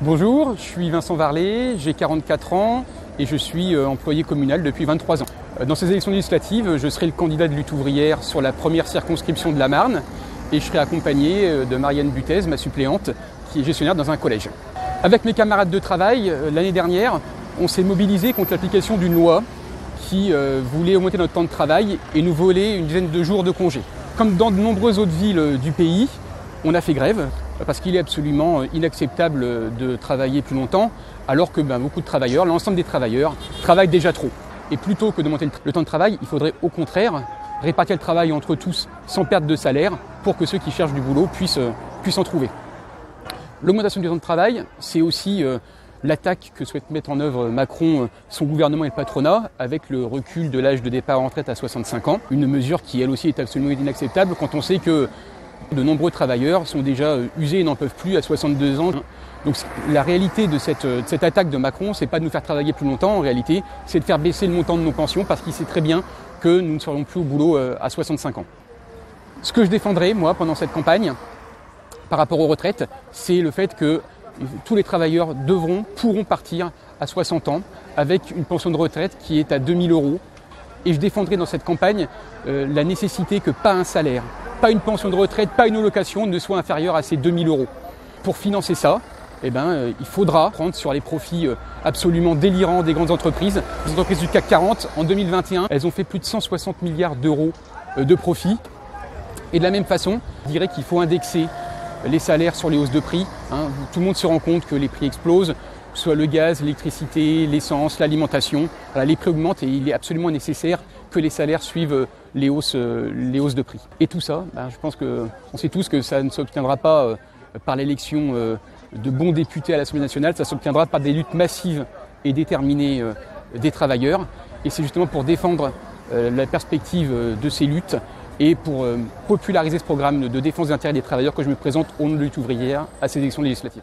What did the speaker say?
Bonjour, je suis Vincent Varlet, j'ai 44 ans et je suis employé communal depuis 23 ans. Dans ces élections législatives, je serai le candidat de Lutte ouvrière sur la première circonscription de la Marne et je serai accompagné de Marianne Butez, ma suppléante, qui est gestionnaire dans un collège. Avec mes camarades de travail, l'année dernière, on s'est mobilisé contre l'application d'une loi qui voulait augmenter notre temps de travail et nous voler une dizaine de jours de congé. Comme dans de nombreuses autres villes du pays, on a fait grève parce qu'il est absolument inacceptable de travailler plus longtemps alors que beaucoup de travailleurs, l'ensemble des travailleurs, travaillent déjà trop. Et plutôt que d'augmenter le temps de travail, il faudrait au contraire répartir le travail entre tous sans perte de salaire pour que ceux qui cherchent du boulot puissent en trouver. L'augmentation du temps de travail, c'est aussi l'attaque que souhaite mettre en œuvre Macron, son gouvernement et le patronat avec le recul de l'âge de départ en retraite à 65 ans. Une mesure qui elle aussi est absolument inacceptable quand on sait que de nombreux travailleurs sont déjà usés et n'en peuvent plus à 62 ans. Donc la réalité de cette attaque de Macron, c'est pas de nous faire travailler plus longtemps, en réalité, c'est de faire baisser le montant de nos pensions parce qu'il sait très bien que nous ne serons plus au boulot à 65 ans. Ce que je défendrai, moi, pendant cette campagne, par rapport aux retraites, c'est le fait que tous les travailleurs pourront partir à 60 ans avec une pension de retraite qui est à 2000 €. Et je défendrai dans cette campagne la nécessité que pas un salaire, pas une pension de retraite, pas une allocation ne soit inférieure à ces 2000 €. Pour financer ça, il faudra prendre sur les profits absolument délirants des grandes entreprises. Les entreprises du CAC 40, en 2021, elles ont fait plus de 160 milliards d'euros de profits. Et de la même façon, je dirais qu'il faut indexer les salaires sur les hausses de prix. Tout le monde se rend compte que les prix explosent, que ce soit le gaz, l'électricité, l'essence, l'alimentation. Les prix augmentent et il est absolument nécessaire que les salaires suivent les hausses de prix. Et tout ça, je pense qu'on sait tous que ça ne s'obtiendra pas par l'élection de bons députés à l'Assemblée nationale, ça s'obtiendra par des luttes massives et déterminées des travailleurs. Et c'est justement pour défendre la perspective de ces luttes et pour populariser ce programme de défense des intérêts des travailleurs que je me présente au nom de Lutte ouvrière à ces élections législatives.